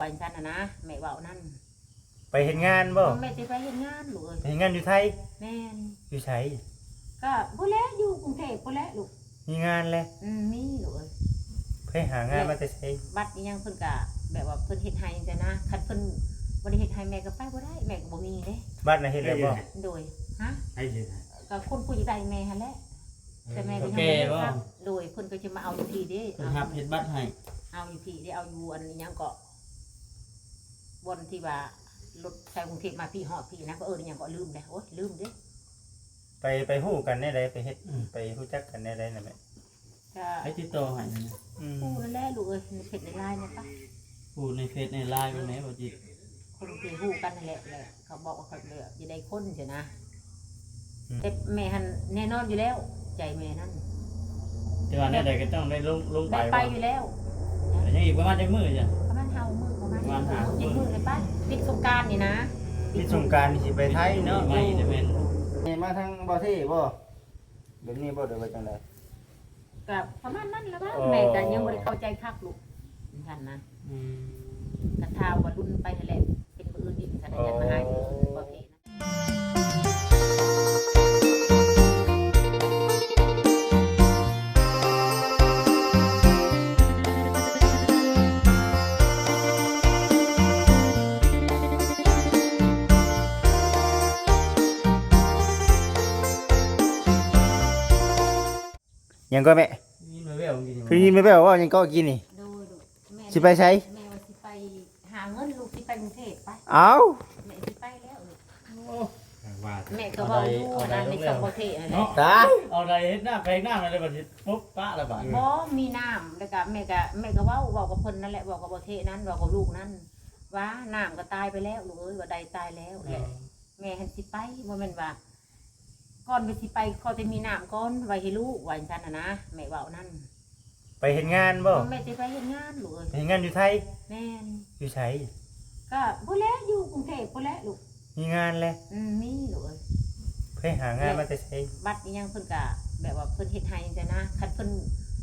ไปฉันนะแม่เว้านั่นไปเฮ็ดงานบ่แม่สิไปเฮ็ดงานลูกเอ้ยไปเฮ็ดงานอยู่ไทยแม่นอยู่ไสก็บ่แล้วอยู่กรุงเทพบ่แล้วลูกมีงานแหละมีลูกเอ้ยไปหางานมาแต่ไสบัดนี้ยังเพิ่นก็แบบว่าเพิ่นเฮ็ดให้จังซี่นะคันเพิ่นบ่ได้เฮ็ดให้แม่ก็ไปบ่ได้แม่ก็บ่มีเด้บัดน่ะเฮ็ดแล้วบ่โดยฮะให้เฮ็ดให้ก็คนผู้ใหญ่ได้แม่หั่นแหละแต่แม่ก็ยังบ่ได้ครับโดยเพิ่นก็จะมาเอาอยู่ที่เด้เพิ่นรับเฮ็ดบัตรให้เอาอยู่ที่ได้เอาอยู่อันนี้ยังก็บนที่ว่ารถไฟกรุงเทพมาพี่ฮอดพี่นะก็ยังก็ลืมแล้วโอ๊ยลืมเด้ไปฮู้กันได้ใดไปเฮ็ดไปรู้จักกันได้ใดน่ะแม่ก็ให้ติดต่อให้นะผู้นั่นแหละลูกเอ้ยในเพจในไลน์นะปะผู้ในเฟซในไลน์บ่แม่บ่จิคนที่ฮู้กันนั่นแหละเขาบอกว่าเขาเหลือจะได้คนใช่นะแต่แม่หันแน่นอนอยู่แล้วใจแม่นั่นแต่ว่าเนี่ยใดก็ต้องได้ลงไปอยู่แล้วแต่ยังอีกประมาณจักมื้อจ้ะประมาณ5 มื้อประมาณ7 มื้อเลยป่ะปิดสงกรานต์นี่นะปิดสงกรานต์สิไปไทยเนาะไม่จะแม่นนี่มาทางบ่ที่บ่แบบนี้บ่ได้ว่าจังได๋ก็ประมาณนั้นแล้วว่าแม่ก็ยังบ่ได้เข้าใจคักลูกท่านนะกระทาวว่ารุ่นไปนั่นแหละเป็นมื้ออื่นอีกท่านยังมาให้บ่เทนะยังก็แม่นี่มาแววกินคือยินไม่แว่วว่ายังก็กินนี่ดูแม่สิไปไสแม่ว่าสิไปหาเงินลูกสิไปกรุงเทพไปอ้าวแม่สิไปแล้วว่าแม่ก็เว้าอยู่นะในสมบ่เทนั่นแหละตายเอาใดเฮ็ดหน้าไปหน้าอะไรบัดนี้ปุ๊บปะละบาดบ่มีน้ำแล้วก็แม่ก็เว้ากับเพิ่นนั่นแหละเว้ากับบ่เทนั้นเว้ากับลูกนั้นว่าน้ำก็ตายไปแล้วลูกเอ้ยว่าใดตายแล้วแหละแม่หันสิไปบ่แม่นว่าก่อนไปสิไปเขาจะมีน้ำก่อนไว้ให้ลูกว่าจังซั่นนะแม่เว้านั่นไปเฮ็ดงานบ่แม่สิไปเฮ็ดงานลูกเอ้ยไปเฮ็ดงานอยู่ไทยแม่นอยู่ไสก็บ่แล้วอยู่กรุงเทพบ่แล้วลูกมีงานแหละมีลูกเอ้ยไปหางานมาแต่ไสบัดนี้ยังเพิ่นก็แบบว่าเพิ่นเฮ็ดให้จังซี่นะคันเพิ่น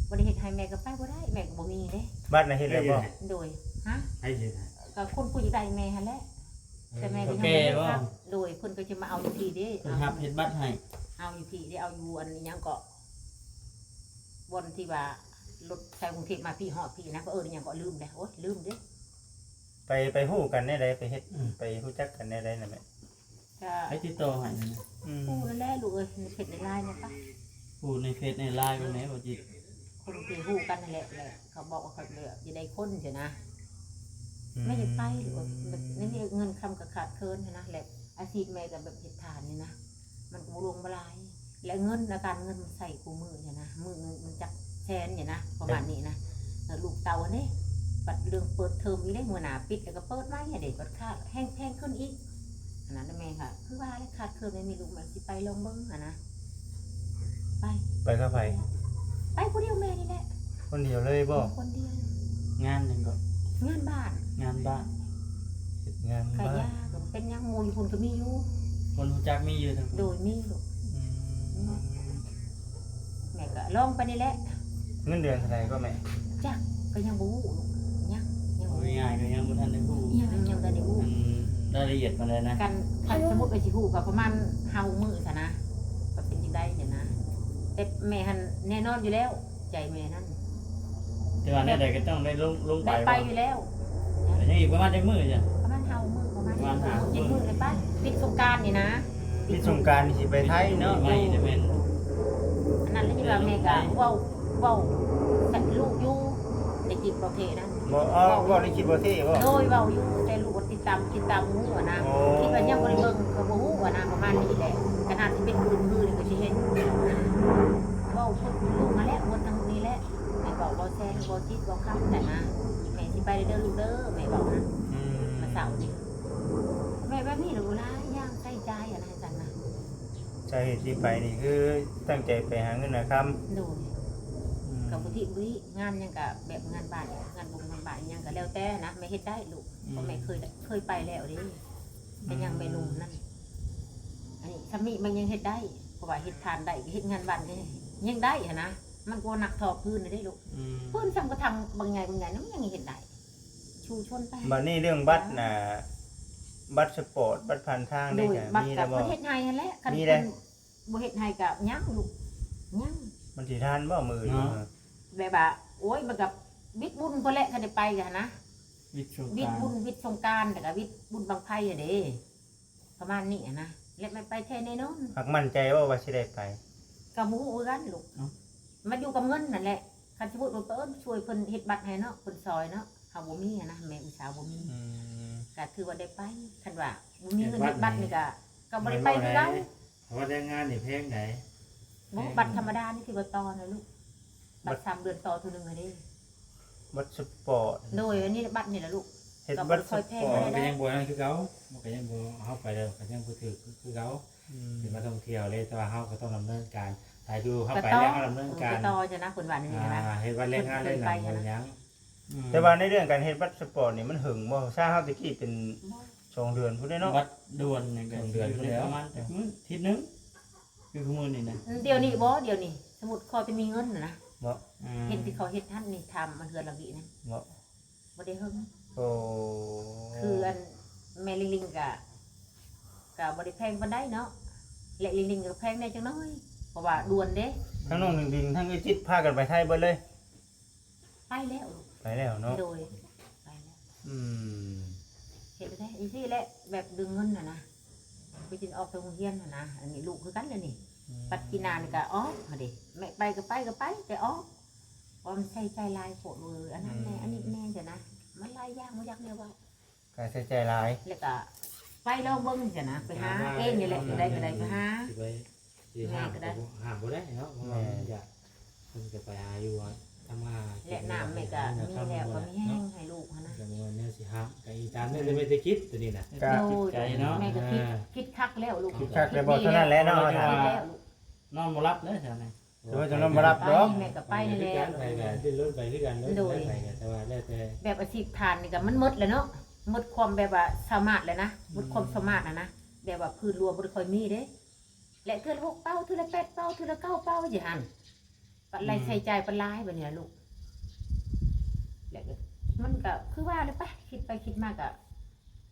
บ่ได้เฮ็ดให้แม่ก็ไปบ่ได้แม่ก็บ่มีเด้บัดน่ะเฮ็ดแล้วบ่โดยฮะให้เฮ็ดให้ก็คนผู้ใหญ่ได้แม่หั่นแหละแต่แม่ก็ยังบ่ได้ครับโดยเพิ่นก็จะมาเอาอยู่ที่เด้เพิ่นรับเฮ็ดบัตรให้เอาอยู่ที่ได้เอาอยู่อันนี้ยังก็บนที่ว่ารถไฟกรุงเทพมาพี่ฮอดพี่นะก็ยังก็ลืมแล้วโอ๊ยลืมเด้ไปฮู้กันได้ใดไปเฮ็ดไปรู้จักกันได้ใดน่ะแม่ก็ให้ติดต่อให้นะผู้นั่นแหละลูกเอ้ยในเพจในไลน์นะปะผู้ในเฟซในไลน์บ่แม่บ่จิคนที่ฮู้กันนั่นแหละเขาบอกว่าเขาเหลือจะได้คนใช่นะไม่อยากไปหรือว่านี่เงินคำกับขาดเคินนะแหละอาชีพแม่กับแบบเฮ็ดทานนี่นะมันกูลงบลายและเงินอาการเงินมันใส่กูมือเนี่ยนะมือมันจักแทนเนี่ยนะประมาณนี้นะลูกเตาเนี่ยบัดเรื่องเปิดเทอมอีได้หัวหน้าปิดแล้วก็เปิดไว้เด็กบัดขาดแห้งขึ้นอีกอันนั้นแม่ค่ะคือว่าขาดเคินไม่มีลูกมันสิไปลงเบิ้งนะไปกับไผไปคนเดียวแม่นี่แหละคนเดียวเลยบ่คนเดียวงานยังก็งานบ้านงานบ้านงานบ้านยาก็เป็นยังมูอยู่คนก็มีอยู่คนรู้จักมีอยู่ทั้งโดยมีลูกแม่ก็ลองไปนี่แหละเงินเดือนเท่าไหร่ก็แม่จักก็ยังบ่ฮู้ยังง่ายๆก็ยังบ่ทันได้ฮู้ยังได้ฮู้รายละเอียดมาเลยนะกันสมมุติว่าสิฮู้ก็ประมาณ5 มื้อซะนะก็เป็นจังได๋เนี่ยนะแต่แม่หันแน่นอนอยู่แล้วใจแม่นั่นแต่ว่าเนี่ยใดก็ต้องได้ลงไปอยู่แล้วแต่ยังอีกประมาณจักมื้อจ้ะประมาณ5 มื้อประมาณ7 มื้อเลยป่ะปิดสงกรานต์นี่นะปิดสงกรานต์สิไปไทยเนาะไม่จะเป็นอันนั้นแล้วที่ว่าแม่ก็เว้าแต่ลูกอยู่ได้กินบ่เทนะบ่เว้าได้คิดบ่เท่บ่โดยเว้าอยู่แต่ลูกติดตามฮู้นะคิดว่ายังบ่ได้เบิ่งก็บ่ฮู้นะประมาณนี้แหละขนาดที่เป็นมือนี่ก็สิเห็นเว้าพูดลูกมาแล้ววนทางนี้แหละแม่บอกบ่แซงบ่จิตบ่คำแต่นะแม่สิไปเด้อลูกเด้อแม่บอกนะมาเสาร์นี้แม่แบบนี้หรูหราย่างใส่ใจนะจังนะใจที่ไปนี่คือตั้งใจไปหาเงินนะครับโดยกับบุตรบุรีงานยังกับแบบงานบ้านงานบุญงานบ้านยังกับแล้วแต่นะไม่เฮ็ดได้ลูกเพราะแม่เคยไปแล้วดิแต่ยังไม่นุ่มนั่นอันนี้สามีมันยังเฮ็ดได้เพราะว่าเฮ็ดทานได้เฮ็ดงานบ้านยังได้นะ มันก็หนักทอพื้นได้ลูกพื้นซ้ำก็ทำบางไงนั้นมันยังเฮ็ดได้ ชูชนไป บัดนี้เรื่องบัตรน่ะบัตรสปอร์ตบัตรผ่านทาง โด ได้ ย จ้ะ บัต มี ร แล้ กั ว บ บ่ ประเทศไทยนั่นแหละคัน มี เพิ่ ได้ นบ่เฮ็ดให้กับยังลูกยัง มันสิทานบ่มือนี่ แบบว่าโอ้ยมันกับวิทย์บุญพอแหละคันได้ไปกันนะ วิทย์สง วิ ก ท รา ย์ ร บุญวิทย์สงกรานต์แต่ก็วิทย์บุญบังไพ่อะเด้ประมาณนี้อะนะและไม่ไปแท้แน่นอน หักมั่นใจว่าสิได้ไป ก็บ่ฮู้คือกันลูกมันอยู่กับเงินนั่นแหละคันสมมุติว่าเพิ่นช่วยเพิ่นเฮ็ดบัตรให้เนาะเพิ่นซอยเนาะเฮาบ่มีอะนะแม่อุตสาห์บ่มี อืม ก็ถือว่าได้ไปคันว่าบ่มีเงินเฮ็ดบัตรนี่ก็บ่ได้ไปคือเก่า เพราะว่าได้งานนี่เพลงไหน บ่บัตรธรรมดานี่คือบ่ต่อนะลูกบัตร3เดือนต่อเทื่อนึงอะเด้ บัตรสปอร์ต โดยอันนี้บัตรนี่แหละลูก เฮ็ดบัตรสปอร์ มัน ต ก็ยังบ่นั่นคือเก่ามันก็ยังบ่เฮาไปแล้วก็ยังบ่ถือคือเก่า อืม สิมาท่องเที่ยวเลยแต่ว่าเฮาก็ต้องดำเนินการถ้าอยู่เฮา ก็ ไป ต่อ แล้วเฮาดำเนินการ ก็ต่อจะนะเพิ่นว่านี่นะ เฮ็ดวันแรงงานเลยนะบ่ยัง แต่ว่าในเรื่องการเฮ็ดบัตรสปอร์ตนี่มันหึงบ่ซาเฮาตะกี้เป็น2เดือนพุ่นได้เนาะ วัดด่วนนี่ก็อยู่ในประมาณจักมื้ออาทิศนึงคือมื้อนี่นะ เดี๋ยวนี้บ่เดี๋ยวนี้สมมุติเขาจะมีเงินน่ะนะ บ่ เห็นที่เขาเฮ็ดท่านนี่ทำมันเฮือนหลังนี้นะ บ่ บ่ได้เฮิง โอ้ คืออันแม่ลิงก็บ่ได้แพงปานใดเนาะและลิงก็แพงได้จังน้อยเพราะว่าด่วนเด้ ทั้งน้องดิงๆทั้งไอ้จิตพากันไปไทยเบิดเลย ไปแล้วลูก ไปแล้วเนาะ โดยไปแล้ว อืม เฮ็ดได้อีซี่แหละแบบดึงเงินน่ะนะไปจินออกไปโรงเรียนน่ะนะอันนี้ลูกคือกันเลยนี่ปัดกินนานก็ออกมาดิแม่ไปก็ไปแต่ออกเพราะมันใส่ใจลายโผล่เลยอันนั้นแน่อันนี้แน่จ้ะนะมันหลายอย่างบ่อยากแนวว่า การใช้จ่ายหลาย แล้วก็ไปลองเบิ่งจ้ะนะไปหาเองนี่แหละได้ก็ได้ไปหา สิไปสิห้ามก็ห้ามบ่ได้เนาะเพราะว่ามันจะเพิ่นจะไปหาอยู่ทำงาน และน้ำแม่ก็มีแล้วก็มีแห้งให้ลูกหั้นนะ ก็บ่แนวสิห้ามก็อีตามนี่จะไม่ได้คิดตัวนี้น่ะ โดยแม่ก็คิดคักแล้วลูก คิดคักได้บ่เท่านั้นแหละเนาะ คิดแล้วลูก นอนบ่หลับเลยแถวนี้ แต่ว่าจะนำมารับดอก แม่ก็ไปนี่แหละ ไปกันดิ้นรนไปคือกันเลยไปกันแต่ว่าแล้วแต่ แบบอาชีพทานนี่ก็มันหมดเลยเนาะหมดความแบบว่าสามารถเลยนะหมดความสามารถนะแบบว่าพื้นรวมบ่ได้ค่อยมีเด้และเทื่อละ6เป้าเทื่อละ8เป้าเทื่อละ9เป้าสิหั่นปัดไล่ใช้จ่ายปัดหลายบัดนี้ล่ะลูกแล้วก็มันก็คือว่าเลยไปคิดไปคิดมาก็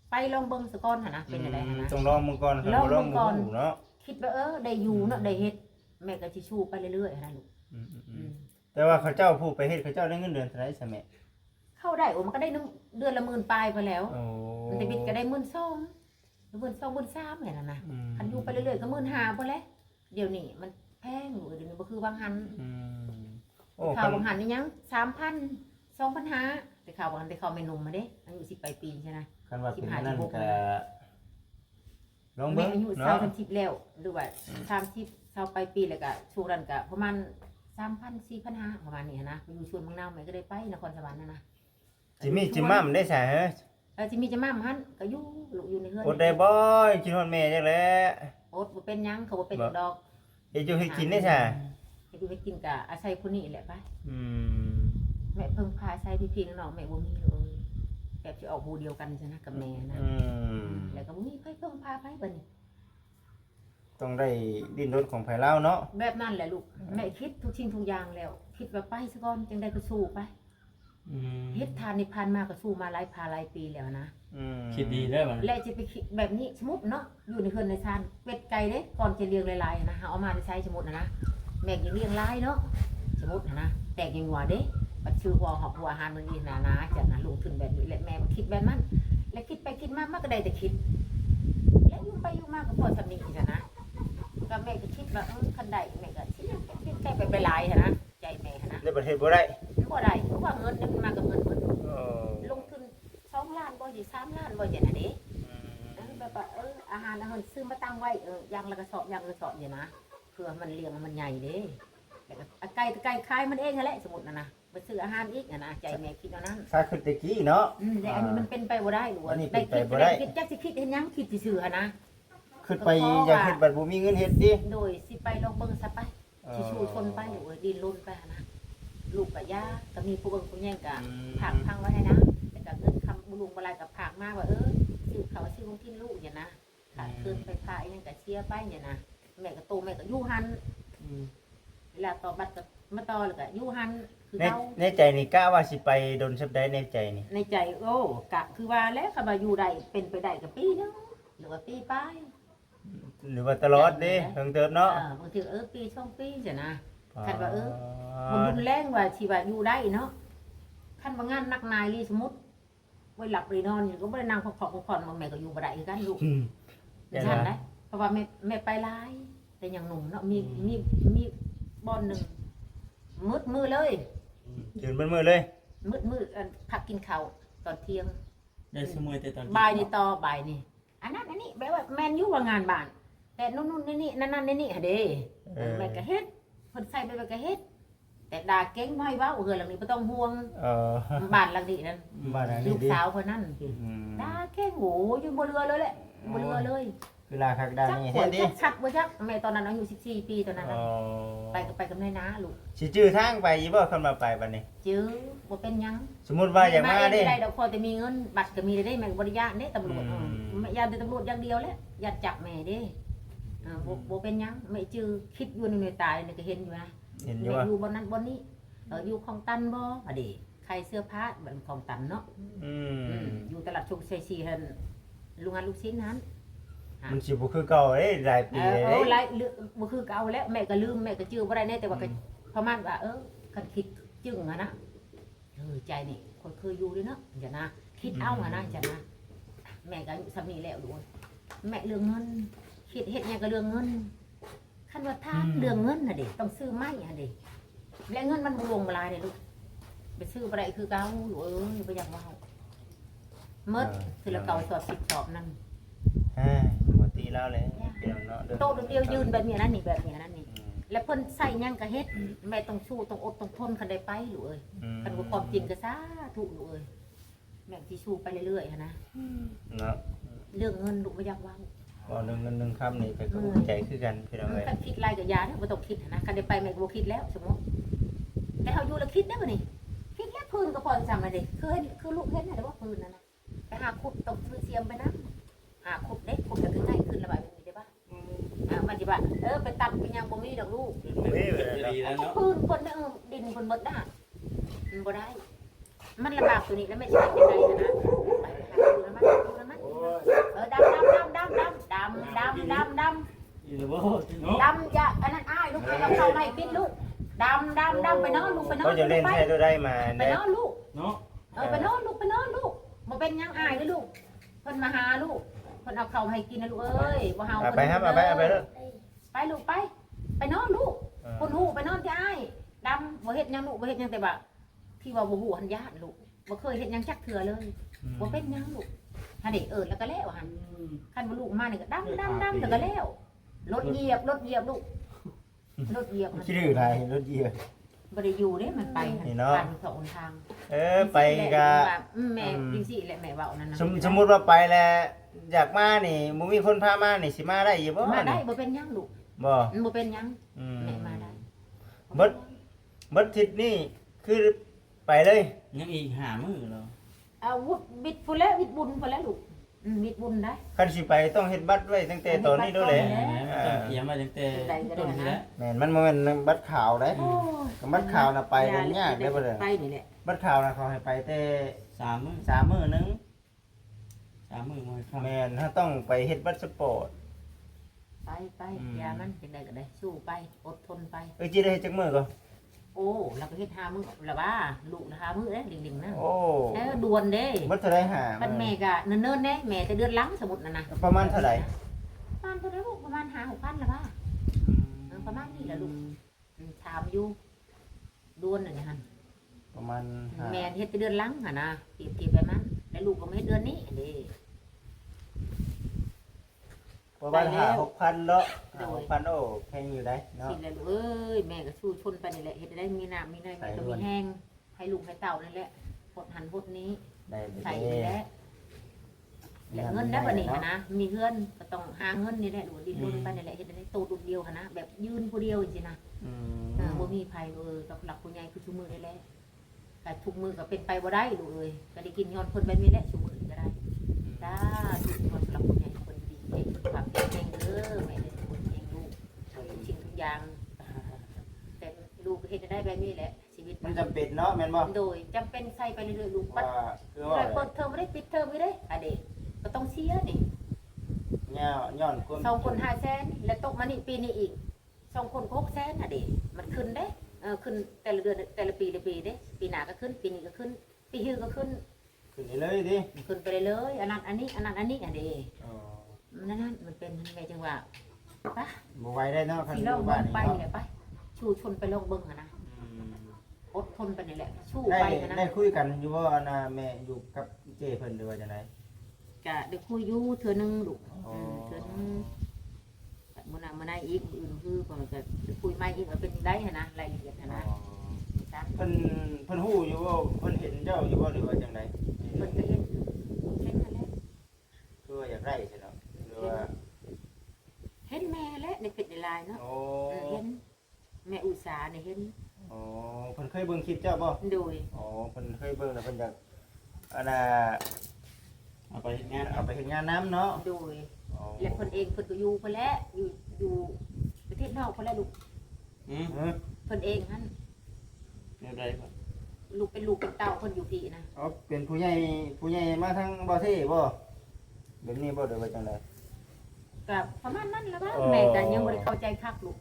ไปลองเบิ่งซะก่อนหั่นนะเป็นจังไดหั่นนะ ต้องลองมึงก่อนครับ ลอง บ่ลอง มึงก่อน บ่รู้เนาะ คิดว่าได้อยู่เนาะได้เฮ็ดแม่ก็สิชูไปเรื่อยๆหั่นนะลูก อืม อืม แต่ว่าเขาเจ้าผู้ไปเฮ็ดเขาเจ้าได้เงินเดือนเท่าไหร่ซะแม่ เข้าได้โอ้มันก็ได้เดือนละ10,000ปลายไปแล้ว โอ้ มันแต่บิดก็ได้12,000 13,000เห็นนะ อืม คันอยู่ไปเรื่อยๆก็15,000พอแล้วเดี๋ยวนี้มันแพงอยู่เดี๋ยวนี้บ่คือบางหัน อืมโอ้ ข่า คั วน บางหันนี่ยัง 3,000 2,500แต่ข่าวบางหันแต่ข่าวไม่หนุ่มมาเด้อายุ10ปลายปีใช่ไหม คันว่าเป็น 15 นั่น 16 ก็ลอง แม่ เบิ่ง อายุ เนาะ 30แล้วหรือว่า30 20ปลายปีแล้วก็ช่วงนั้นก็ประมาณ 3,000 4,500ประมาณนี้นะไปอยู่ชวนเมืองนาวแม่ก็ได้ไปนครสวรรค์นะ จิมี่จิมั่มได้ซะฮะ จิมีจะมาหันก็อยู่ลูกอยู่ในเฮือน อดได้บ่กินฮอดแม่จังแหล้ว อดบ่เป็นหยังเขาบ่เป็นดอก เฮ็ดอยู่ให้กินได้ซะ ให้ดูให้กินกะอาศัยผู้นี้แหละไป อืม แม่เพิ่งพาอาศัยพี่ๆน้องๆแม่บ่มีเลยแบบสิออกหมู่เดียวกันใช่นะกับแม่นะ อืม แล้วก็บ่มีไผเพิ่งพาไปบัดนี้ ต้องได้ดิ้นรนของไผลาวเนาะ แบบนั้นแหละลูกแม่คิดทุกสิ่งทุกอย่างแล้ว คิดว่าไปซะก่อนจังได้ก็สู้ไปเฮ็ดทานนี่ผ่านมาก็สู้มาหลายปีแล้วนะ อืม คิดดีได้อบัดนี้ และจะไปคิดแบบนี้สมมุติเนาะอยู่ในเฮือนในชานเป็ดไก่เด้ก่อนจะเลี้ยงหลายๆนะเอามาได้ใช้สมมุตินะแม่ก็เลี้ยงหลายเนาะสมมุตินะแตกยังหัวเด้บัดชื่อหัวหอกหัวอาหารมันอีนะจัดนะลงทุนแบบนี้และแม่บ่คิดแบบนั้นและคิดไปคิดมามันก็ได้แต่คิดแล้วอยู่ไปอยู่มาก็พอสำนีอีกนะก็แม่ก็คิดว่าคันใดแม่ก็คิดแต่ไปหลายนะใจแม่นะ ในประเทศบ่ได้ บ่ได้เพราะว่าเงินมันมากับเงินเบิด โอ้ ลงทุน2ล้านบ่สิ3ล้านบ่จังน่ะเด้แบบว่าอาหารซื้อมาตั้งไว้อย่างละกระสอบอย่างละกระสอบอย่างนะเพื่อมันเลี้ยงมันใหญ่เด้แล้วก็ไก่คายมันเองนั่นแหละสมมุตินะไปซื้ออาหารอีกนะใจแม่คิดเอานั้น ซาคือตะกี้เนาะ แต่อันนี้มันเป็นไปบ่ได้หรือว่า อันนี้เป็นไปบ่ได้ คิดจักสิคิดเฮ็ดหยังคิดซื่อๆหั่นนะ ขึ้นไปอยากเฮ็ดบัดบ่มีเงินเฮ็ดดิ โดยสิไปลองเบิ่งซะไปสิชูชนไปหรือว่าดินรนไปหั่นนะลูกก็ย่าก็มีผู้เบิ่งผู้แย่งก็ผักพังไว้ให้นะแต่ก็เงินคำบุลุงบ่หลายก็ผักมาว่าซื้อข้าวซื้อของกินลูกอย่างนะขาดเกินไปพาอีหยังก็เชียร์ไปอย่างนะแม่ก็โตแม่ก็อยู่หันเวลาต่อบัตรก็มาต่อแล้วก็อยู่หันคื คือ ใน เก่า ในใจนี่กะว่าสิไปดนสัปดาห์ในใจนี่ ในใจโอ้กะคือว่าแล้วคำว่าอยู่ได้เป็นไปได้กับปีนึงหรือว่าปีไป หรือว่าตลอดเด้เพิ่งเติบเนาะ บางทีปีช่องปีจ้ะนะ คันว่ามันรุนแรงว่าชีว่าอยู่ได้เนาะคันว่างานนักนายลีสมมุติไว้หลับไว้นอนอยู่ก็บ่ได้นั่งพักผ่อนมาแม่ก็อยู่บ่ได้คือกันลูกฉันได้เพราะว่าแม่ไปหลาย แต่ยังหนุ่มเนาะมีบอลหนึ่งมืดเลย ยืนบนมือเลย มืดพักกินข้าวตอนเที่ยง ได้สมุยแต่ตอน บ่ายนี่ต่อบ่ายนี่อันนั้นอันนี้แปลว่าแม่นอยู่ว่างานบ้าน แต่นู่นนี่นั่นนี่หะเด้แม่ก็เฮ็ดเพิ่นใส่ไปแม่ก็เฮ็ดแต่ด่าเก่งไม่ว่าเฮือนหลังนี้บ่ต้องห่วง บ้านหลังนี้นั่น บ้านอัน ลู นี้ ก ดิ สาวคนนั้น อืม ด่าเก่งโหอยู่บ่เรือเลยแหละบ่เรือเลย คือลาคักดา จัก นี่ ค แท้ น ดิ จักชัดบ่จักแม่ตอนนั้นอายุ14ปีตอนนั้น อ๋อ ไปกับนายนาลูก สิจื้อทางไปอีบ่คันมาไปบัดนี้ จื้อบ่เป็นหยัง สมมุติว่าอยากมาเด้ ได้ดอกพอแต่มีเงินบัตรก็มีได้แม่บ่ได้ญาตเด้ตำรวจแม่ญาตแต่ตำรวจอย่างเดียวแหละญาตจับแม่เด้บ่เป็นหยังแม่จื้อคิดอยู่ในตายนี่ก็เห็นอยู่นะ เห็นอยู่ แม่ ว่า อยู่บนนั้นบนนี้อยู่คลองตันบ่อะดิใครเสื้อผ้าบันคลองตันเนาะ อืม อยู่ตลาดชงชัย4หั่นโรงงานลูกชิ้นนั้น มันสิบ่คือเก่าเด้หลายปีเลย เอา เด้ หลายบ่คือเก่าแล้วแม่ก็ลืมแม่ก็จื้อบ่ได้แน่แต่ว่าก็ประมาณว่าคันคิดจึงอะนะใจนี่คนเคยอยู่ด้วยเนาะอย่านะคิดเอาอะนะอย่านะแม่ก็อายุสำนี้แล้วด้วยแม่เรื่องเงินคิดเฮ็ดหยังก็เรื่องเงินคันว่าทานเรื่องเงินน่ะดิต้องซื้อไม้อะดิและเงินมันบ่ลงมาลายเด้ลูกไปซื้อบ่ได้คือเก่าลูกบ่อยากว่าหมดคือละเก่าสอบ10สอบนั่น บ่ตีแล้วเลยเดี๋ยวเนาะ โต๊ะเดียวยืนแบบนี้นั่นนี่แบบนี้นั่นนี่แล้วเพิ่นใส่หยังก็เฮ็ดแม่ต้องสู้ต้องอดต้องทนคันได้ไปลูกเอ้ยคันว่าความจริงก็สาธุลูกเอ้ยแม่สิสู้ไปเรื่อยๆหันนะ เนาะ เรื่องเงินลูกบ่อยากเว้า บ่นึงเงินนึงคำนี่ก็เข้าใจคือกันพี่น้องเอ้ย คันคิดลายก็ยาเด้อบ่ต้องคิดหันนะคันได้ไปแม่ก็บ่คิดแล้วสมมุติแต่เฮาอยู่แล้วคิดได้บ่นี่คิดแล้วพื้นก็พอจำมาดิคือลูกเห็นน่ะว่าพื้นนั่นน่ะไปหาขุดตกซื้อเสียมไปนะหาขุดเด้ขุดก็คือง่ายขึ้นระบายมันได้บ่มันสิว่าไปตักไปยังบ่มีดอกลูก เฮ้ย ดีแล้วเนาะ พื้นคนเนี่ยดินคนหมดได้มันบ่ได้ มันลำบากตัวนี้แล้วไม่ใช่เป็นไรนะไปหาดูแล้วมันดำ อยู่บ่เนาะ ดำจะอันนั้นอ้ายลูกไปเอาเข้าให้ปิดลูกดำไปนอนลูกไปนอน ก็จะเล่นใช้ตัวได้มา ไป ได้ นอนลูก เนาะ ไปนอนลูกบ่เป็นยังอ้ายเลยลูกเพิ่นมาหาลูกเพิ่นเอาเข้าให้กินนะลูกเอ้ยบ่เฮา ไปครับเอาไปเด้อ ไปลูกไปนอนลูกคนหูไปนอนที่อ้ายดำบ่เฮ็ดหยังลูกบ่เฮ็ดหยังแต่ว่าที่ว่าบ่ฮู้หันญาติลูกบ่เคยเฮ็ดหยังจักเทื่อเลยบ่เป็นหยังลูกถ้าเด็กแล้วก็แล้วหันคันบ่ลูกมานี่ก็ดำแล้วก็แล้วรถเหยียบลูกรถเหยียบ คิดถึงไรรถเหยียบ บ่ได้อยู่เด้มันไป นี่เนาะ ผ่านสองทาง ไปกะ แม่จังซี่แหละแม่เว้านั่นน่ะ สมมุติว่าไปแล้วอยากมานี่บ่มีคนพามานี่สิมาได้อยู่บ่ มาได้บ่เป็นหยังลูก บ่ มันบ่เป็นหยัง อืม แม่มาได้ บัดทิศนี่คือไปเลย ยังอีกหามื้อเหรอ เอาวุธบิดพุ่นแล้วบิดบุญพุ่นแล้วลูกบิดบุญได้ คันสิไปต้องเฮ็ดบัตรไว้ตั้งแต่ตอนนี้ด้วยแหละ ต้องเตรียมมาตั้งแต่ต้นนี้แล้ว แม่นมันบ่แม่นบัตรขาวเด้ โอ้ บัตรขาวน่ะไปกันยากเด้บ่เด้อ ไปนี่แหละ บัตรขาวน่ะเขาให้ไปแต่ 3 มื้อ 3มื้อนึง 3 มื้อมื้อครับ แม่นถ้าต้องไปเฮ็ดบัตรสปอร์ต ไปยามันจังได๋ก็ได้สู้ไปอดทนไป จิได้เฮ็ดจักมื้อก็ โอ้เราก็เฮ็ด5มื้อละว่าลูก5มื้อเด้ดิ่งๆนะ โอ้ ด่วนเด้ บัตรเท่าไหร่หา มันแม่ก็เนิ่นๆเด้แม่แต่เดือนหลังสมุดน่ะนะ ประมาณเท่าไหร่ ประมาณเท่าไหร่ลูกประมาณ5-6,000ละว่าประมาณนี้ล่ะลูกถามอยู่ด่วนน่ะนี่หั่น ประมาณ แม่เฮ็ดแต่เดือนหลังหั่นนะเก็บไปมันแล้วลูกก็มาเฮ็ดเดือนนี้เด้ ประมาณ6,000เนาะ6,000โอ้แพงอยู่ได้เนาะ สิแล้วลูกเอ้ยแม่ก็สู้ชนไปนี่แหละเฮ็ดได้มีน้ำมีเนยแม่ก็มีแห้งให้ลูกให้เต่านั่นแหละหดหันหดนี้ ได้ ใส่นี่แหละแล้วเงินได้บ่นี่หั่นนะมีเงินก็ต้องหาเงินนี่แหละดูดิ้นรนไปนี่แหละเฮ็ดได้โตดุดเดียวหั่นนะแบบยืนผู้เดียวจริงๆนะ อืม บ่มีไผกับหลักผู้ใหญ่คือชุมือได้แหละแต่ทุกมือก็เป็นไปบ่ได้ลูกเอ้ยก็ได้กินย้อนเพิ่นแบบนี้แหละชุมือก็ได้จ้าทุกคนหลักผู้ใหญ่เพิ่นดีให้ความแข็งแรงเด้อแม่ได้คนเลี้ยงลูกทุกสิ่งทุกอย่างแต่ลูกเฮ็ดได้แบบนี้แหละชีวิตมัน จำเป็นเนาะแม่นบ่ โดยจำเป็นใส่ไปเรื่อยๆลูกปัด ว่าคือ เว ว่า ลาเปิดเทอมไม่ได้ปิดเทอมไม่ได้อะเด็กก็ต้องเสียนี่ ย้อนความ 2 คน500,000แล้วตกมานี่ปีนี้อีก2 คนก็600,000อะเด็กมันขึ้นเด้ขึ้นแต่ละเดือนแต่ละปีเด้ปีหน้าก็ขึ้นปีนี้ก็ขึ้นปีฮื้อก็ขึ้น ขึ้นเลยดิ ขึ้นไปเลยอันนั้นอันนี้อันนั้นอันนี้อะเด็ก อ๋อ นั่นมันเป็นไงจังว่าปะ บ่ไหวได้เนาะคัน สิ อ ลอง ยู่ เบิ่ บ้าน ง นี่ ไป เนาะ เลยไปชูชนไปลองเบิ่งอะนะ อืม อดทนไปนี่แหละชู ได้ ไปนะ ได้คุยกันอยู่บ่นะแม่อยู่กับเจ้เพิ่นหรือว่าจังได๋ ก็ได้คุยอยู่เทื่อนึงลูก อ๋อ เทื่อนึงมื้อหน้ามื้อในอีกมื้ออื่นคือเพิ่นก็ได้คุยใหม่อีกว่าเป็นจังได๋หันนะรายละเอียดหันนะจ้ะ เพิ่นฮู้อยู่ว่าเพิ่นเห็นเจ้าอยู่บ่หรือว่าจังได๋ เพิ่นก็เฮ็ดเฮ็ดนั่นแหละ คือว่าอยากได้ใช่เนาะหรือว่า เห็นแม่แหละในเพจในไลน์เนาะ โอ้ เห็นแม่อุตสาเนี่ยเห็น โอ้เพิ่นเคยเบิ่งคลิปเจ้าบ่ โดย อ๋อเพิ่นเคยเบิ่งแล้วเพิ่นอยากอันน่ะ เอาไปเฮ็ดงาน เอาไปเฮ็ดงานน้ำเนาะ โดย อ๋อ และเพิ่นเองเพิ่นก็อยู่เพิ่นแหละอยู่ประเทศนอกเพิ่นแหละลูก อืม เออ เพิ่นเองหั่น เรียบไรครับ ลูกเป็นเต้าเพิ่นอยู่พี่นะ เอาเป็นผู้ใหญ่มาทางบ่เท่บ่แบบนี้บ่หรือว่าจังได๋ ก็ประมาณนั้นแล้วว่า อ๋อ แม่ก็ยังบ่ได้เข้าใจคักลูก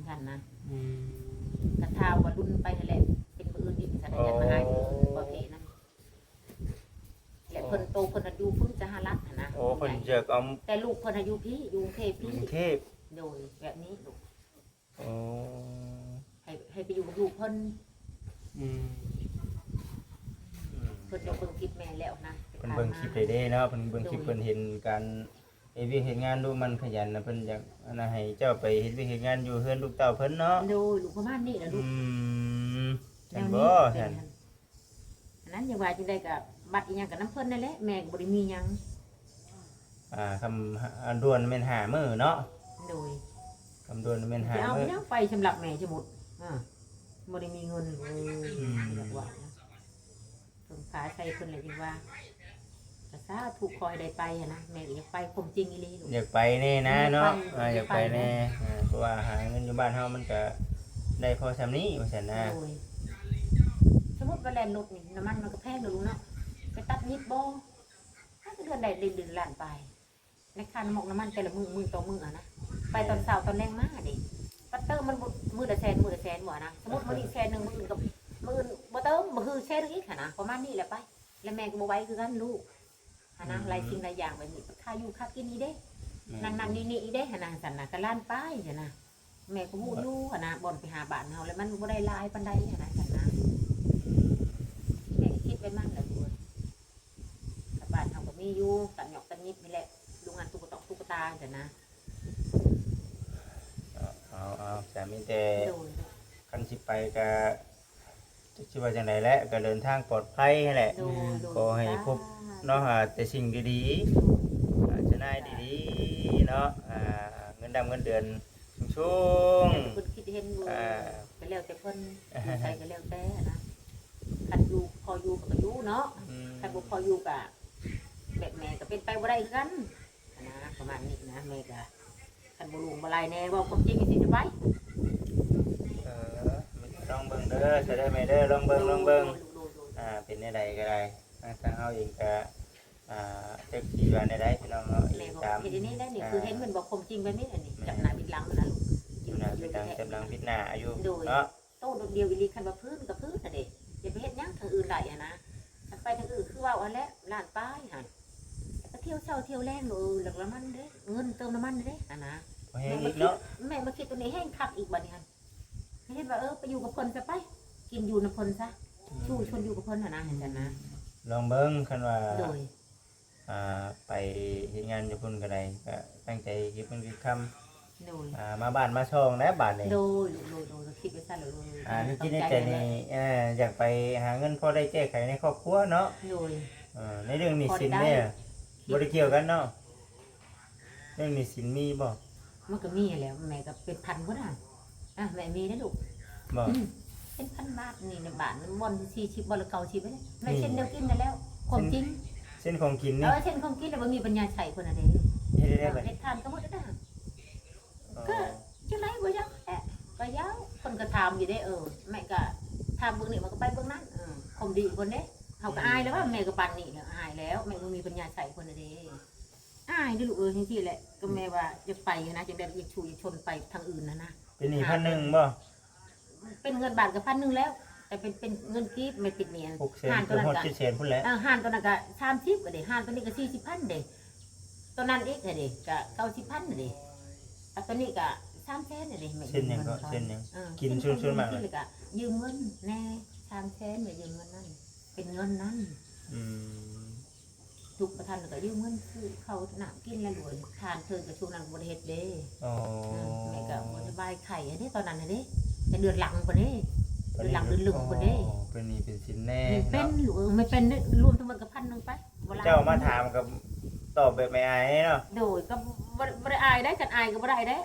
ท่านนะ อืม กระทาว่ารุ่นไปนั่นแหละเป็นมื้ออื่นอีกสันยันมาหาอยู่บ่เพนั่นและเพิ่นโตเพิ่นอายุพุ่นสหรัฐหั่นนะ โอ้เพิ่นอยากเอา แต่ลูกเพิ่นอายุพี่อยู่กรุงเทพ ก พี่ รุงเทพ โดยแบบนี้ลูก โอ้ ให้ไปอยู่กับลูกเพิ่น อืม เพิ่นจะเบิ่งคลิปแม่แล้วนะ เพิ่นเบิ่งคลิปได้เนาะเพิ่นเบิ่งคลิปเพิ่นเห็นการเฮ็ดเวียกเฮ็ดงานดูมันขยันนะเพิ่นอยากอันน่ะให้เจ้าไปเฮ็ดเวียกเฮ็ดงานอยู่เฮือนลูกเต้าเพิ่นเนาะ โดยลูกประมาณนี้แหละลู อื ก ม แน จัง ว บ่ นี้เป็ ท่าน นอันนั้นอย่าว่าจังได๋ก็บัตรอีหยังกับน้ำเพิ่นนั่นแหละแม่ก็บ่ได้มีหยัง คำอันด่วนแม่นหามื้อเนาะ โดย คำด่วนแม่นหา จะเอาไป มื้อ ยังไปสำหรับแม่จะหมดบ่ได้มีเงินเลยอยากว่านะเพิ่นขาใส่เพิ่นเลยจังว่าก็สาถูกคอยได้ไปหันนะแม่ก็อยากไปความจริงอีหลีลูก อยากไปแน่นะเนาะ อยากไป อยากไปแน่เพราะว่าหาเงินอยู่บ้านเฮามันก็ได้พอซำนี้ว่าซั่นนะ โดยสมมุติว่าแล่นรถนี่น้ำมันมันก็แพงเด้อลูกเนาะไปตัดนิดบ่ถ้าจะเดือนใดเดือนล้านไปในคันหมกน้ำมันแต่ละมือต่อมืออะนะไปตอนเช้าตอนแรงมาดิปัตเตอร์มันมือละแสนบ่นะสมมุติมื้อนี้แสนนึงมื้ออื่นกับมื้ออื่นบ่เติมบ่คือแสนนึงอีกหั่นนะประมาณนี้แหละไปแล้วแม่ก็บ่ไหวคือกันลูกหั่นนะหลายสิ่งหลายอย่างแบบนี้ค่าอยู่ค่ากินอีเด้นั่นๆนี่ๆอีเด้หั่นนะสั่นน่ะก็ล้านป้ายหั่นนะแม่ก็ฮู้อยู่หั่นนะบ่อนไปหาบ้านเฮาแล้วมันบ่ได้หลายปานใดหั่นนะสั่นนะแม่ก็คิดไว้มั่นแหละลูกกับบ้านเฮาก็มีอยู่ตัดหยอกตัดนิดนี่แหละโรงงานตุ๊กตาสั่นนะ เอาแต่มีแต่ โดย คันสิไปก็จักสิว่าจังได๋แหละก็เดินทางปลอดภัยนั่นแหละ โดย ขอให้พบ เนาะแต่สิ่งดีๆจะได้ดีๆเนาะเงินดำเงินเดือนชุ่ง คุณคิดเห็นอยู่ ๆ ก็แล้วแต่เพิ่นใครก็แล้วแต่นะคันอยู่พออยู่ก็อยู่เนาะคันบ่พออยู่ก็แบบแม่ก็เป็นไปบ่ได้คือกันนะประมาณนี้นะแม่ก็คันบ่รู้บ่ลายแน่เว้าความจริงสิสบาย ลองเบิ่งเด้อจะได้ไหมเด้อลองเบิ่งเป็นได้ใดก็ได้ทางเฮาเองก็จักสิว่าได้พี่น้องเนาะ แม่ก็ ตาม เฮ็ดอันนี้ได้นี่คือเห็นมันบอกความจริงแบบนี้อันนี้จับหน้าบิดหลังนะลูก อยู่นะพี่ดังกำลังพิจารณาอายุ โดย เนาะ โตเดียวอีหลีคันว่าพื้นกับพื้นน่ะเด้อย่าไปเฮ็ดหยังทางอื่นได้อะนะคันไปทางอื่นคือว่าอันแหละล้านป้ายหั่นก็เที่ยวเช้าเที่ยวแรงหลักน้ำมันเด้เงินเติมน้ำมันเด้นะ บ่แฮงอีกเนาะ แม่มาคิดตัวนี้แห้งคักอีกบัดนี้ฮันไม่เห็นว่าไปอยู่กับเพิ่นซะไป กินอยู่ในเพิ่นซะชูชนอยู่กับเพิ่นนะเห็นจังนะ ลองเบิ่งคันว่า โดย ไปเฮ็ดงานอยู่พุ่นก็ได้ก็ตั้งใจเฮ็ดมันคือคำ โดย มาบ้านมาช่องแล้วบ้านนี่ โดยคิดไว้ซะเลย นี่คิดในใจนี่อยากไปหาเงินพอได้แก้ไขในครอบครัวเนาะ โดย ในเรื่องหนี้สินเนี่ยบ่ได้เกี่ยวกันเนาะเรื่องหนี้สินมีบ่ มันก็มีแล้วแม่ก็เป็นพันพุ่นน่ะแม่มีนะลูก บ่ เป็นพันบาทนี่ในบ้านมันบ่อน40บ่ละเก่าชีไปเลยแม่เช่นเดียวกินได้แล้วความจริง เส้นของกินนี่ เช่นความกินแล้วบ่มีปัญญาใช้เพิ่นน่ะเด้ เฮ็ดได้บ่ เฮ็ดทานก็หมดแล้วนะก็จังได๋บ่ยังก็ยาวคนก็ถามอยู่ได้แม่ก็ ทำเบื้องนี้มันก็ไปเบื้องนั้นคมดีคนเด้เขาก็อายแล้วว่าแม่ก็ปันนี่แล้วอายแล้วแม่ก็มีปัญญาใส่คนเด้อายด้วยลูกจริงๆแหละก็แม่ว่าจะไปนะจะได้จะชูจะชนไปทางอื่นนะ เป็นหนี้1,000บ่ เป็นเงินบาทกับ1,000แล้ว แต่เป็นเงินกีบไม่ติดเนียน 600,000 ห่าน คื ตัว อ นั้น ฮอด ก็ 700,000พุ่นแหละ ห่านตัวนั้นก็30ก็เด้ห่านตัวนี้ก็40,000เด้ตัวนั้นอีกเด้ก็90,000เด้ตัวนี้ก็300,000เด้แม่ เส้นหยังก็เส้นหยังกินชวนๆมากเลย ก็ยืมเงินแน่300,000แม่ยืมเงินนั่นเป็นเงินนั้น อืม ทุกประทานก็ยืมเงินคือเขาหนักกินแล้วรวยทานเธอกับช่วงนั้นบริเฮ็ดเด้ อ๋อ แม่ก็บริบายไข่เด้ตอนนั้นเด้แต่เดือนหลังกว่านี้เดือนหลังเดือนลึกกว่านี้ เป็นหนี้เป็นสินแน่ เป็นหรือไม่เป็นรวมทั้งหมดก็1,000ไป เจ้ามาถามกับตอบแบบไม่อายเนาะ โดยก็บ่ได้อายได้กันอายก็บ่ได้เด้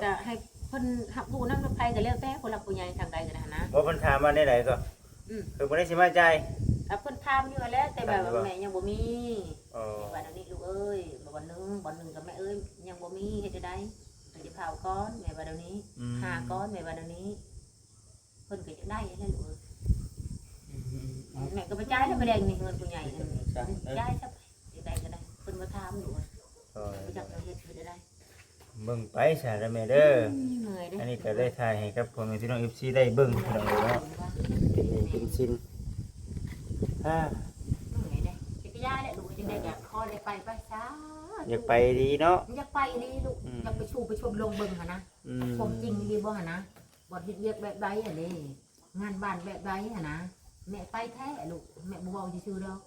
ก็ให้เพิ่นรับรู้นำภัยก็แล้วแต่คนรับผู้ใหญ่ทางใดก็ได้นะ บ่เพิ่นถามมาได้ไหนก็คือบ่ได้สิมาใจาย เพิ่นถามอยู่แล้วแต่แบบแม่ยังบ่มี อ๋อ วันนี้ลูกเอ้ยวันหนึ่งกับแม่เอ้ยยังบ่มีเฮ็ดได้จะเผาก้อนแม่ว่าเดี๋ยวนี้5ก้อนแม่ว่าเดี๋ยวนี้เพิ่นก็จะได้แล้วลูกแม่ก็ไปจ่ายแล้วไปแดงนี่เงินผู้ใหญ่จ่ายซะไปได้ก็ได้เพิ่นมาถามอยู่ไปจักเราเฮ็ดคือได้ เบิ่งไปซะแล้วแม่เด้อ เหนื่อยเด้ อันนี้ก็ได้ถ่ายให้กับพ่อแม่พี่น้อง FC ได้เบิ่งพี่น้องเนาะเป็นหนี้เป็นสินอ่า เหนื่อยเด้จะไปย้ายแหละลูกจังได๋ก็ขอได้ไปซะ อยากไปดีเนาะ อยากไปนี่ลูกอยากไปชูไปชมลงเบิ่งหั่นนะ อืม ความจริงดีบ่หั่นนะบ่เฮ็ดเวียกแบบใดหั่นเด้งานบ้านแบบใดหั่นนะแม่ไปแท้ลูกแม่บ่เว้าซื่อๆดอก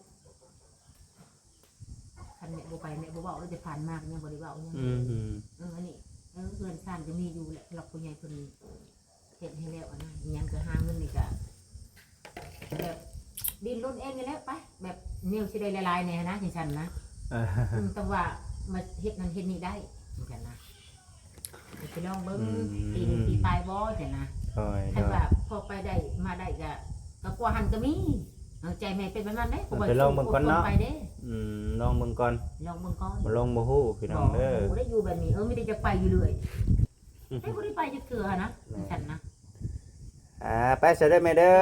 คันแม่บ่ไปแม่บ่เว้าแล้วจะผ่านมากยังบ่ได้เว้ายัง อันนี้เพื่อนซ่านก็มีอยู่แหละหลักผู้ใหญ่คนนี้เฮ็ดให้แล้วนะยังก็หาเงินนี่ก็แบบดิ้นรนเองนี่แหละไปแบบแนวสิได้หลายๆแน่นะจังซั่นนะแต่ว่ามาเฮ็ดนั่นเฮ็ดนี่ได้จังซั่นนะไปลองเบิ่งปีนึงปีปลายบ่จังนะ โอ้ย คันว่าพอไปได้มาได้ก็กว่าหันก็มีใจแม่เป็นแบบนั้นเด้ไปลองเบิ่งก่อนเนาะไปเด้ ลองเบิ่งก่อน ลองเบิ่งก่อน บ่ลองบ่ฮู้พี่น้องเด้อ ได้อยู่แบบนี้ไม่ได้จะไปอยู่เลยไม่ได้ไปจะเกลือนะฉันนะ ไปซะได้อแม่เด้อ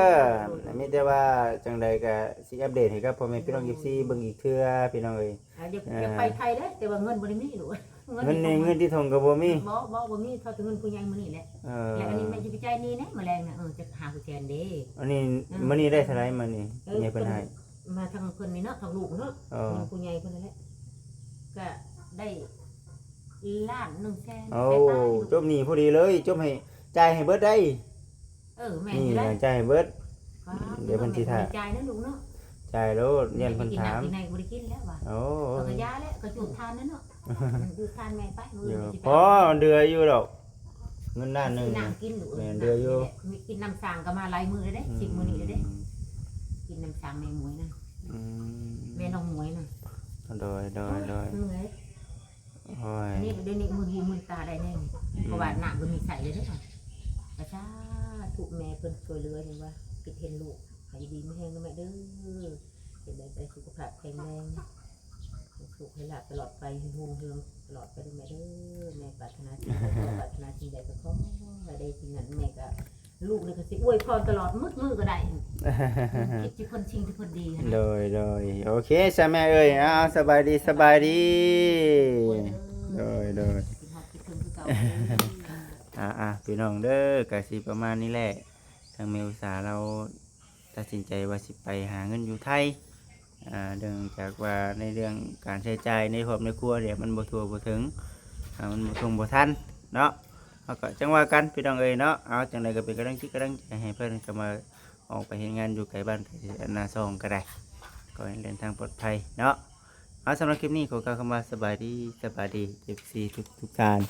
มีแต่ว่าจังใดก็สิอัปเดตให้กับพ่อแม่พี่น้อง FC เบิ่งอีกเทื่อพี่น้องเอ้ย จะไปไทยเด้แต่ว่าเงินบ่ได้มีหรอก เงินนี่เงินที่ทงก็บ่มี บ่มีเท่าเงินผู้ใหญ่มื้อนี้แหละแล้วอันนี้แม่สิไปจ่ายนี่นะมื้อแรงน่ะจะหาผู้แทนเด้ อันนี้มื้อนี้ได้เท่าไหร่มื้อนี้ยายเพิ่นให้ มาทางเพิ่นนี่เนาะทางลูกเนาะผู้ใหญ่เพิ่นนั่นแหละก็ได้1,100,000 โอ้จบหนี้พอดีเลยจบให้จ่ายให้เบิดได้ แม่ นี่ ได้ จ่ายให้เบิดเดี๋ยวเพิ่นสิถ่าย จ่ายนะลูกเนาะ จ่ายโลดเรียนเพิ่นถาม กินบ่ได้กินแล้วว่ะ โอ้ ก็ยาแล้วก็จุดทานนั่นเนาะจุดทานแม่ไปมื้อ พอเดืออยู่ดอกเงินด้านหนึง น้ำกินหนู แม่เดืออยู่ มีกินน้ำสางก็มาหลายมื้อเลยเด้10มื้อนี้เลยเด้กินน้ำสางแม่หมวยนะแม่น้องหมวยนะ โดย เหนื่อย โอ้ย อันนี้เดี๋ยวนี้มือตาได้แน่เพราะว่าน้ำก็มีใส่เลยเด้อค่ะกระชาถูกแม่เพิ่นช่วยเหลือจังว่าคิดเห็นลูกให้ดีไม่แห้งนะแม่เด้อเห็นได้สุขภาพแข็งแรงสุขให้หลับตลอดไปห่วงเฮืองตลอดไปด้วยแม่เด้อแม่ปรารถนาสิ่งใดปรารถนาสิ่งใดก็ขอให้ได้สิ่งนั้นแม่ก็ลูกนี่ก็สิอวยพรตลอดมือก็ได้คิดที่คนชิงที่คนดีนะ โดยโอเคซะแม่เอ้ยสบายดีโดย คิดถึงคือเก่า พี่น้องเด้อก็สิประมาณนี้แหละทางเมลสาเราตัดสินใจว่าสิไปหาเงินอยู่ไทยเนื่องจากว่าในเรื่องการใช้จ่ายในครอบในครัวเดี๋ยวมันบ่ทั่วบ่ถึงมันบ่ทงบ่ทันเนาะเอาก็จังว่ากันพี่น้องเอ้ยเนาะเอาจังไดก็เป็นกำลังใจให้เพิ่นก็มาออกไปเฮ็ดงานอยู่ไกลบ้านไกลนาซองก็ได้ก็ให้เดินทางปลอดภัยเนาะเอาสำหรับคลิปนี้ขอกล่าวคำว่าสบายดี FC ทุกท่าน